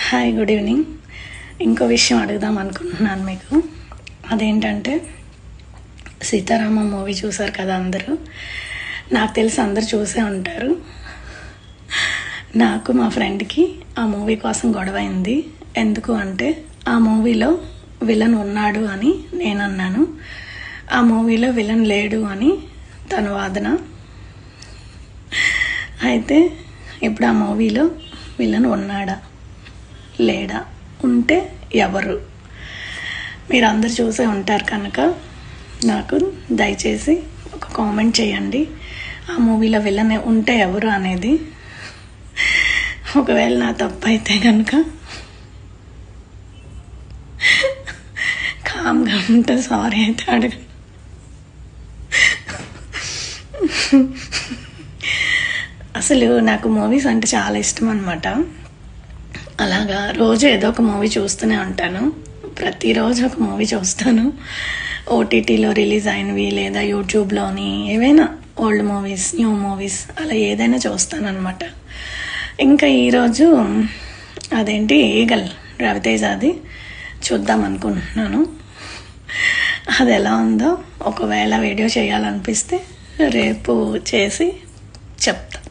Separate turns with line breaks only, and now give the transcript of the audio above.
Hi, good evening. ఇంకో విషయం అడుగుదాం అనుకుంటున్నాను మీకు. అదేంటంటే, సీతారామ మూవీ చూసారు కదా అందరూ. నాకు తెలిసి అందరు చూసే ఉంటారు. నాకు మా ఫ్రెండ్కి ఆ మూవీ కోసం గొడవ అయింది. ఎందుకు అంటే, ఆ మూవీలో విలన్ ఉన్నాడు అని నేను అన్నాను, ఆ మూవీలో విలన్ లేడు అని తన వాదన. అయితే ఇప్పుడు ఆ మూవీలో విలన్ ఉన్నాడా లేడా, ఉంటే ఎవరు? మీరు అందరు చూసే ఉంటారు కనుక నాకు దయచేసి ఒక కామెంట్ చేయండి, ఆ మూవీలో విలన్ ఉంటే ఎవరు అనేది. ఒకవేళ నా తప్పు అయితే కనుక కామ్గా ఉంటే సారీ అయితే అడగండి. అసలు నాకు మూవీస్ అంటే చాలా ఇష్టం అన్నమాట. అలాగా రోజు ఏదో ఒక మూవీ చూస్తూనే ఉంటాను. ప్రతిరోజు ఒక మూవీ చూస్తాను. ఓటీటీలో రిలీజ్ అయినవి లేదా యూట్యూబ్లోని ఏవైనా ఓల్డ్ మూవీస్, న్యూ మూవీస్, అలా ఏదైనా చూస్తాను అనమాట. ఇంకా ఈరోజు అదేంటి ఈగల్ రవితేజ అది చూద్దాం అనుకుంటున్నాను. అది ఎలా ఉందో ఒకవేళ వీడియో చేయాలనిపిస్తే రేపు చేసి చెప్తా.